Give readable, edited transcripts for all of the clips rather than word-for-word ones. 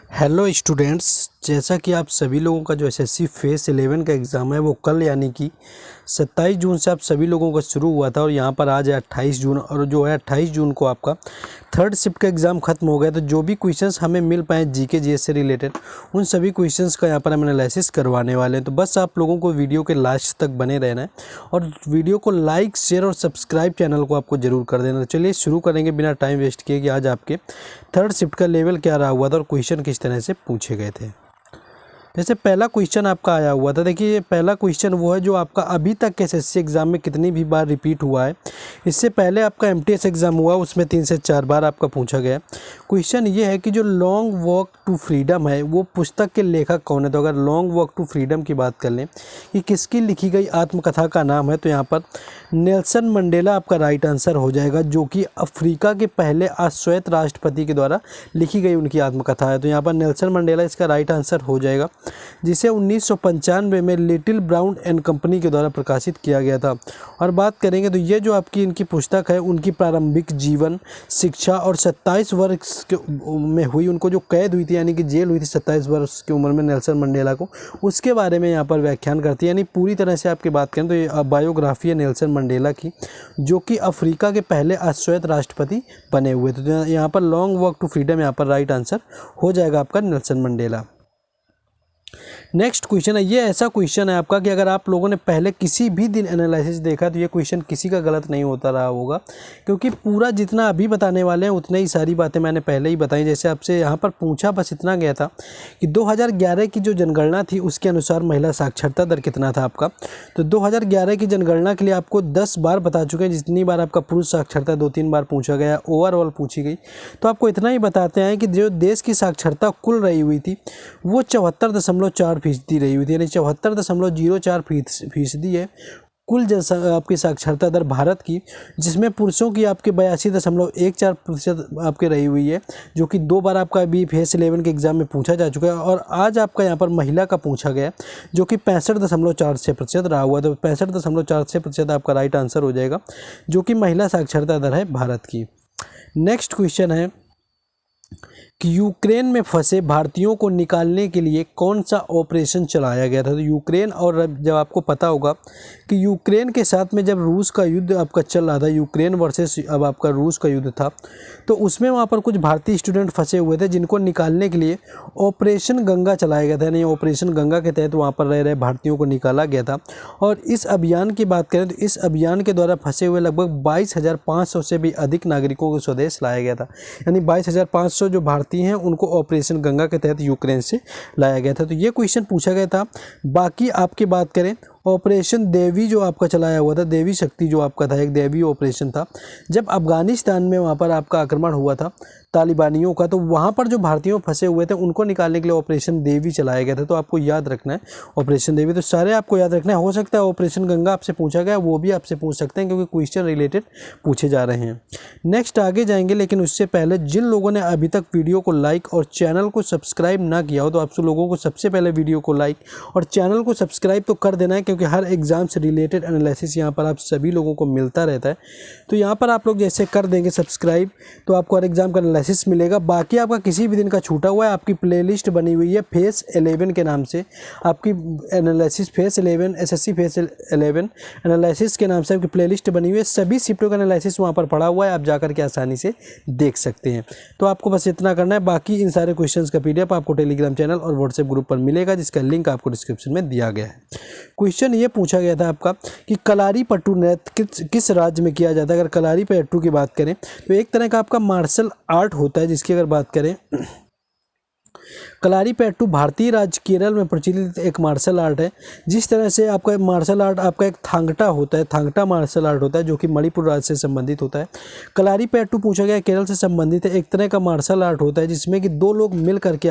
Hello students, जैसा कि आप सभी लोगों का जो एसएससी फेस 11 का एग्ज़ाम है वो कल यानी कि 27 जून से आप सभी लोगों का शुरू हुआ था और यहाँ पर आज है 28 जून और जो है 28 जून को आपका थर्ड शिफ्ट का एग्ज़ाम ख़त्म हो गया। तो जो भी क्वेश्चंस हमें मिल पाए जीके जीएस से रिलेटेड उन सभी क्वेश्चंस का यहाँ पर हम एनालिसिस करवाने वाले हैं। तो बस आप लोगों को वीडियो के लास्ट तक बने रहना है और वीडियो को लाइक शेयर और सब्सक्राइब चैनल को आपको ज़रूर कर देना। तो चलिए शुरू करेंगे बिना टाइम वेस्ट किए कि आज आपके थर्ड शिफ्ट का लेवल क्या रहा हुआ था और क्वेश्चन किस तरह से पूछे गए थे। जैसे पहला क्वेश्चन आपका आया हुआ था, देखिए ये पहला क्वेश्चन वो है जो आपका अभी तक के एसएससी एग्ज़ाम में कितनी भी बार रिपीट हुआ है। इससे पहले आपका एमटीएस एग्ज़ाम हुआ, उसमें 3 से 4 बार आपका पूछा गया। क्वेश्चन ये है कि जो लॉन्ग वॉक टू फ्रीडम है वो पुस्तक के लेखक कौन है। तो अगर लॉन्ग वॉक टू फ्रीडम की बात कर लें कि किसकी लिखी गई आत्मकथा का नाम है, तो यहाँ पर नेल्सन मंडेला आपका राइट आंसर हो जाएगा, जो कि अफ्रीका के पहले अश्वेत राष्ट्रपति के द्वारा लिखी गई उनकी आत्मकथा है। तो यहाँ पर नेल्सन मंडेला इसका राइट आंसर हो जाएगा, जिसे 1995 में लिटिल ब्राउन एंड कंपनी के द्वारा प्रकाशित किया गया था। और बात करेंगे तो ये जो आपकी इनकी पुस्तक है उनकी प्रारंभिक जीवन, शिक्षा और 27 वर्ष में हुई उनको जो कैद हुई थी यानी कि जेल हुई थी 27 वर्ष की उम्र में नेल्सन मंडेला को, उसके बारे में यहाँ पर व्याख्यान करती है। यानी पूरी तरह से आपकी बात करें तो ये बायोग्राफी है नेल्सन मंडेला की, जो कि अफ्रीका के पहले अश्वेत राष्ट्रपति बने हुए थे। तो यहाँ पर लॉन्ग वॉक टू फ्रीडम यहाँ पर राइट आंसर हो जाएगा आपका नेल्सन मंडेला। नेक्स्ट क्वेश्चन है, ये ऐसा क्वेश्चन है आपका कि अगर आप लोगों ने पहले किसी भी दिन एनालिसिस देखा तो ये क्वेश्चन किसी का गलत नहीं होता रहा होगा, क्योंकि पूरा जितना अभी बताने वाले हैं उतनी ही सारी बातें मैंने पहले ही बताई। जैसे आपसे यहाँ पर पूछा बस इतना गया था कि 2011 की जो जनगणना थी उसके अनुसार महिला साक्षरता दर कितना था आपका। तो 2011 की जनगणना के लिए आपको 10 बार बता चुके हैं, जितनी बार आपका पुरुष साक्षरता 2-3 बार पूछा गया, ओवरऑल पूछी गई। तो आपको इतना ही बताते हैं कि जो देश की साक्षरता कुल रही हुई थी वो 74.4% रही हुई थी, यानी 74.04% है कुल आपकी साक्षरता दर भारत की, जिसमें पुरुषों की आपके 82.14% आपके रही हुई है, जो कि 2 बार आपका अभी फेस 11 के एग्जाम में पूछा जा चुका है। और आज आपका यहाँ पर महिला का पूछा गया जो कि 65.46% रहा हुआ। तो 65.46% आपका राइट आंसर हो जाएगा, जो कि महिला साक्षरता दर है भारत की। नेक्स्ट क्वेश्चन है कि यूक्रेन में फंसे भारतीयों को निकालने के लिए कौन सा ऑपरेशन चलाया गया था। तो यूक्रेन, और जब आपको पता होगा कि यूक्रेन के साथ में जब रूस का युद्ध आपका चल रहा था, यूक्रेन वर्सेस अब आपका रूस का युद्ध था, तो उसमें वहाँ पर कुछ भारतीय स्टूडेंट फंसे हुए थे जिनको निकालने के लिए ऑपरेशन गंगा चलाया गया था। यानी ऑपरेशन गंगा के तहत वहाँ पर रह रहे भारतीयों को निकाला गया था। और इस अभियान की बात करें तो इस अभियान के द्वारा फंसे हुए लगभग 22,500 से भी अधिक नागरिकों को स्वदेश लाया गया था। यानी 22,500 जो भारतीय हैं उनको ऑपरेशन गंगा के तहत यूक्रेन से लाया गया था। तो ये क्वेश्चन पूछा गया था। बाकी आपकी बात करें ऑपरेशन देवी जो आपका चलाया हुआ था, देवी शक्ति जो आपका था, एक देवी ऑपरेशन था, जब अफगानिस्तान में वहाँ पर आपका आक्रमण हुआ था तालिबानियों का, तो वहाँ पर जो भारतीयों फंसे हुए थे उनको निकालने के लिए ऑपरेशन देवी चलाया गया था। तो आपको याद रखना है ऑपरेशन देवी, तो सारे आपको याद रखना है। हो सकता है ऑपरेशन गंगा आपसे पूछा गया वो भी आपसे पूछ सकते हैं, क्योंकि क्वेश्चन रिलेटेड पूछे जा रहे हैं। नेक्स्ट आगे जाएंगे, लेकिन उससे पहले जिन लोगों ने अभी तक वीडियो को लाइक और चैनल को सब्सक्राइब ना किया हो तो आप लोगों को सबसे पहले वीडियो को लाइक और चैनल को सब्सक्राइब तो कर देना है, क्योंकि हर एग्जाम से रिलेटेड एनालिसिस यहाँ पर आप सभी लोगों को मिलता रहता है। तो यहाँ पर आप लोग जैसे कर देंगे सब्सक्राइब तो आपको हर एग्जाम का एनालिसिस मिलेगा। बाकी आपका किसी भी दिन का छूटा हुआ है, आपकी प्लेलिस्ट बनी हुई है फेस 11 के नाम से, आपकी analysis face 11 SSC face 11 analysis के नाम से आपकी प्लेलिस्ट बनी हुई है। सभी शिफ्टों का एनालिसिस वहाँ पर पड़ा हुआ है, आप जाकर के आसानी से देख सकते हैं। तो आपको बस इतना करना है। बाकी इन सारे क्वेश्चंस का पीडीएफ आपको टेलीग्राम चैनल और व्हाट्सएप ग्रुप पर मिलेगा, जिसका लिंक आपको डिस्क्रिप्शन में दिया गया है। क्वेश्चन ये पूछा गया था आपका कि कलारीपयट्टू नृत्य किस राज्य में किया जाता है। अगर कलारीपयट्टू की बात करें तो एक तरह का आपका मार्शल आर्ट होता है, जिसकी अगर बात करें कलारीपयट्टू भारतीय राज्य केरल में प्रचलित एक मार्शल आर्ट है। जिस तरह से आपका मार्शल आर्ट आपका एक थांगटा होता है, थांगटा मार्शल आर्ट होता है जो कि मणिपुर राज्य से संबंधित होता है। कलारीपयट्टू पूछा गया केरल से संबंधित है, एक तरह का मार्शल आर्ट होता है जिसमें कि 2 लोग मिल करके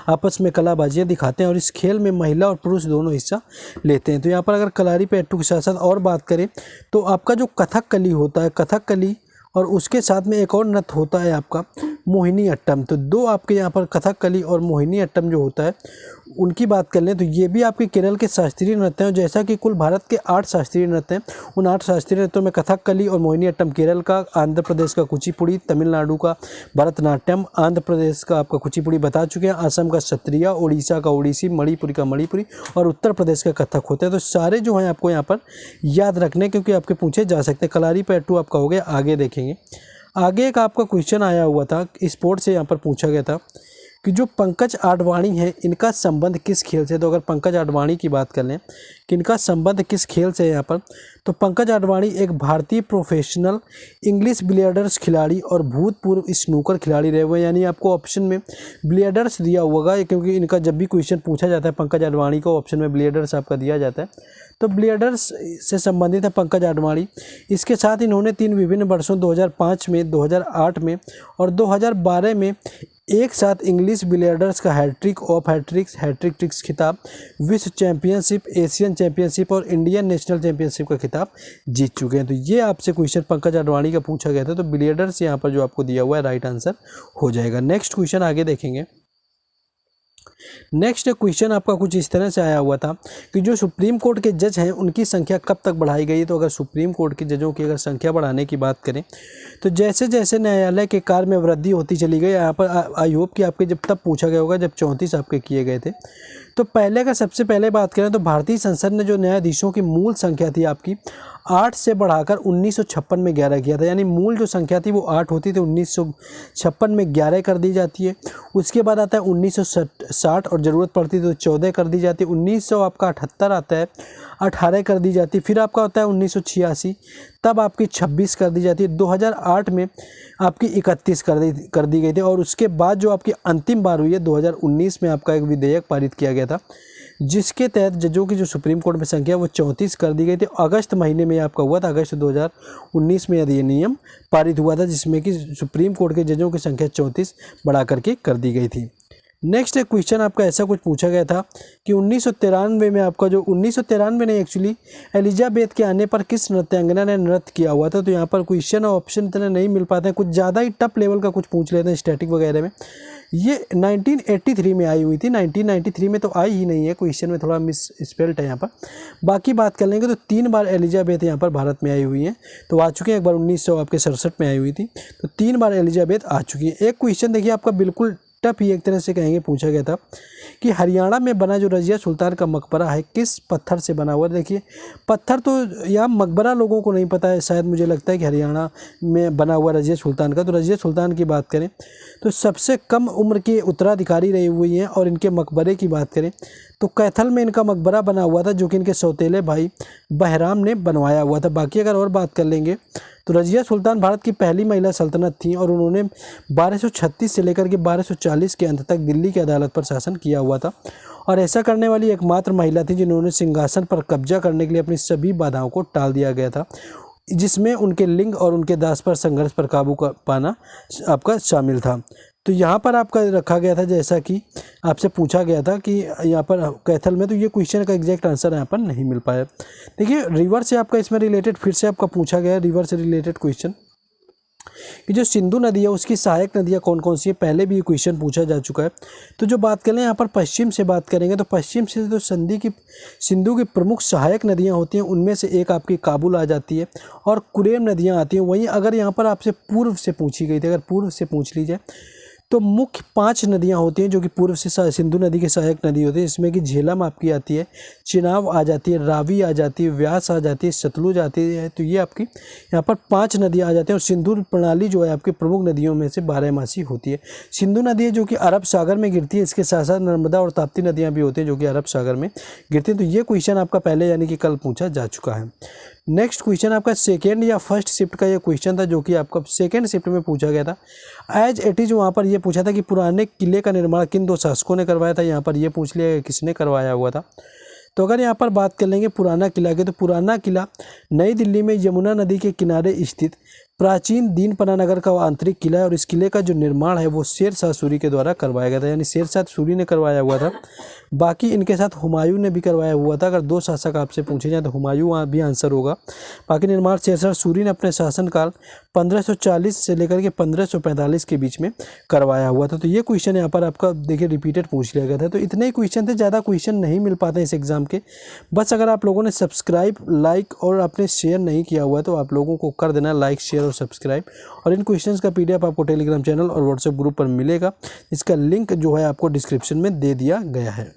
आपस में कलाबाजियाँ दिखाते हैं और इस खेल में महिला और पुरुष दोनों हिस्सा लेते हैं। तो यहाँ पर अगर कलारीपयट्टू के साथ साथ और बात करें तो आपका जो कथकली होता है, कथकली और उसके साथ में एक और नृत्य होता है आपका मोहिनी अट्टम। तो दो आपके यहाँ पर कथकली और मोहिनी अट्टम जो होता है उनकी बात कर लें तो ये भी आपके केरल के शास्त्रीय नृत्य हैं। जैसा कि कुल भारत के 8 शास्त्रीय नृत्य हैं, उन 8 शास्त्रीय नृत्यों में कथकली और मोहिनी अट्टम केरल का, आंध्र प्रदेश का कुचिपुड़ी, तमिलनाडु का भरतनाट्यम, आंध्र प्रदेश का आपका कुचिपुड़ी बता चुके हैं, असम का सत्रिया, उड़ीसा का ओडिसी, मणिपुरी का मणिपुरी और उत्तर प्रदेश का कथक होता है। तो सारे जो हैं आपको यहाँ पर याद रखने क्योंकि आपके पूछे जा सकते हैं। कलारी पैटू आपका हो गया। आगे देखेंगे, आगे एक आपका क्वेश्चन आया हुआ था स्पोर्ट्स से, यहाँ पर पूछा गया था कि जो पंकज आडवाणी है इनका संबंध किस खेल से। तो अगर पंकज आडवाणी की बात कर लें कि इनका संबंध किस खेल से है यहाँ पर, तो पंकज आडवाणी एक भारतीय प्रोफेशनल इंग्लिश बिलियर्ड्स खिलाड़ी और भूतपूर्व स्नूकर खिलाड़ी रहे हुए हैं। यानी आपको ऑप्शन में बिलियर्ड्स दिया होगा क्योंकि इनका जब भी क्वेश्चन पूछा जाता है पंकज आडवाणी को ऑप्शन में बिलियर्ड्स आपका दिया जाता है। तो बिलियर्ड्स से संबंधित है पंकज आडवाणी। इसके साथ इन्होंने 3 विभिन्न वर्षों 2005 में, 2008 में और 2012 में एक साथ इंग्लिश बिलियर्ड्स का hat trick of hat tricks, hat trick tricks खिताब, विश्व चैंपियनशिप, एशियन चैंपियनशिप और इंडियन नेशनल चैंपियनशिप का खिताब जीत चुके हैं। तो ये आपसे क्वेश्चन पंकज आडवाणी का पूछा गया था। तो बिलियर्ड्स यहाँ पर जो आपको दिया हुआ है राइट आंसर हो जाएगा। नेक्स्ट क्वेश्चन आगे देखेंगे। नेक्स्ट क्वेश्चन आपका कुछ इस तरह से आया हुआ था कि जो सुप्रीम कोर्ट के जज हैं उनकी संख्या कब तक बढ़ाई गई। तो अगर सुप्रीम कोर्ट के जजों की अगर संख्या बढ़ाने की बात करें तो जैसे जैसे न्यायालय के कार्य में वृद्धि होती चली गई, यहाँ पर आई होप कि आपके जब तब पूछा गया होगा जब 34 आपके किए गए थे। तो पहले का सबसे पहले बात करें तो भारतीय संसद ने जो न्यायाधीशों की मूल संख्या थी आपकी 8 से बढ़ाकर 1956 में 11 किया था। यानी मूल जो संख्या थी वो 8 होती थी, 1956 में 11 कर दी जाती है। उसके बाद आता है 1960 और ज़रूरत पड़ती तो 14 कर दी जाती है। 1978 आता है 18 कर दी जाती है। फिर आपका होता है 1986, तब आपकी 26 कर दी जाती है। 2008 में आपकी 31 कर दी गई थी। और उसके बाद जो आपकी अंतिम बार हुई है 2019 में आपका एक विधेयक पारित किया गया था जिसके तहत जजों की जो सुप्रीम कोर्ट में संख्या वो 34 कर दी गई थी। अगस्त महीने में आपका हुआ था, अगस्त 2019 में यह नियम पारित हुआ था जिसमें कि सुप्रीम कोर्ट के जजों की संख्या 34 बढ़ा करके कर दी गई थी। नेक्स्ट एक क्वेश्चन आपका ऐसा कुछ पूछा गया था कि 1993 में आपका जो 1993 नहीं एक्चुअली एलिजाबेथ के आने पर किस नृत्यांगना ने नृत्य किया हुआ था। तो यहाँ पर क्वेश्चन और ऑप्शन इतने नहीं मिल पाते हैं, कुछ ज़्यादा ही टफ लेवल का कुछ पूछ लेते हैं स्टैटिक वगैरह में। ये 1983 में आई हुई थी, 1993 में तो आई ही नहीं है, क्वेश्चन में थोड़ा मिस स्पेल्ड है यहाँ पर। बाकी बात कर लेंगे तो 3 बार एलिजाबेथ यहाँ पर भारत में आई हुई हैं, तो आ चुके हैं। एक बार 1967 में आई हुई थी, तो 3 बार एलिजाबेथ आ चुकी है। एक क्वेश्चन देखिए आपका बिल्कुल टफ ही एक तरह से कहेंगे पूछा गया था कि हरियाणा में बना जो रजिया सुल्तान का मकबरा है किस पत्थर से बना हुआ है। देखिए पत्थर तो यहाँ मकबरा लोगों को नहीं पता है, शायद मुझे लगता है कि हरियाणा में बना हुआ रजिया सुल्तान का। तो रजिया सुल्तान की बात करें तो सबसे कम उम्र के उत्तराधिकारी रही हुई हैं। और इनके मकबरे की बात करें तो कैथल में इनका मकबरा बना हुआ था जो कि इनके सौतेले भाई बहराम ने बनवाया हुआ था। बाकी अगर और बात कर लेंगे तो रजिया सुल्तान भारत की पहली महिला सल्तनत थी और उन्होंने 1236 से लेकर के 1240 के अंत तक दिल्ली की अदालत पर शासन किया हुआ था। और ऐसा करने वाली एकमात्र महिला थी जिन्होंने सिंहासन पर कब्जा करने के लिए अपनी सभी बाधाओं को टाल दिया गया था, जिसमें उनके लिंग और उनके दास पर संघर्ष पर काबू पाना आपका शामिल था। तो यहाँ पर आपका रखा गया था जैसा कि आपसे पूछा गया था कि यहाँ पर कैथल में, तो ये क्वेश्चन का एग्जैक्ट आंसर यहाँ पर नहीं मिल पाया। देखिए रिवर से आपका इसमें रिलेटेड फिर से आपका पूछा गया है रिवर से रिलेटेड क्वेश्चन कि जो सिंधु नदी है उसकी सहायक नदियाँ कौन कौन सी है, पहले भी ये क्वेश्चन पूछा जा चुका है। तो जो बात करें यहाँ पर पश्चिम से बात करेंगे तो पश्चिम से तो सिंधु की प्रमुख सहायक नदियाँ होती हैं, उनमें से एक आपकी काबुल आ जाती है और कुरेम नदियाँ आती हैं। वहीं अगर यहाँ पर आपसे पूर्व से पूछी गई थी, अगर पूर्व से पूछ ली जाए तो मुख्य 5 नदियां होती हैं जो कि पूर्व से सिंधु नदी की सहायक नदी होती है। इसमें कि झेलम आपकी आती है, चिनाब आ जाती है, रावी आ जाती है, व्यास आ जाती है, सतलुज आती है। तो ये आपकी यहाँ पर 5 नदियां आ जाती हैं। और सिंधु प्रणाली जो है आपकी प्रमुख नदियों में से 12मासी होती है। सिंधु नदी है जो कि अरब सागर में गिरती है, इसके साथ साथ नर्मदा और ताप्ती नदियाँ भी होती हैं जो कि अरब सागर में गिरती हैं। तो ये क्वेश्चन आपका पहले यानी कि कल पूछा जा चुका है। नेक्स्ट क्वेश्चन आपका सेकेंड या फर्स्ट शिफ्ट का ये क्वेश्चन था जो कि आपका सेकेंड शिफ्ट में पूछा गया था। एज इट इज वहाँ पर ये पूछा था कि पुराने किले का निर्माण किन 2 शासकों ने करवाया था, यहाँ पर ये पूछ लिया किसने करवाया हुआ था। तो अगर यहाँ पर बात कर लेंगे पुराना किला की, तो पुराना किला नई दिल्ली में यमुना नदी के किनारे स्थित प्राचीन दीनपना नगर का वो आंतरिक किला है और इस किले का जो निर्माण है वो शेर शाह सूरी के द्वारा करवाया गया था, यानी शेर शाह सूरी ने करवाया हुआ था। बाकी इनके साथ हुमायूं ने भी करवाया हुआ था। अगर दो शासक आपसे पूछे जाए तो हुमायूं भी आंसर होगा। बाकी निर्माण शेर शाह सूरी ने अपने शासनकाल 1540 से लेकर के 1545 के बीच में करवाया हुआ था। तो ये क्वेश्चन यहाँ पर आपका देखिए रिपीटेड पूछ लिया गया था। तो इतने ही क्वेश्चन थे, ज़्यादा क्वेश्चन नहीं मिल पाते इस एग्जाम के। बस अगर आप लोगों ने सब्सक्राइब, लाइक और आपने शेयर नहीं किया हुआ है तो आप लोगों को कर देना लाइक, शेयर और सब्सक्राइब। और इन क्वेश्चंस का PDF आपको टेलीग्राम चैनल और व्हाट्सएप ग्रुप पर मिलेगा। इसका लिंक जो है आपको डिस्क्रिप्शन में दे दिया गया है।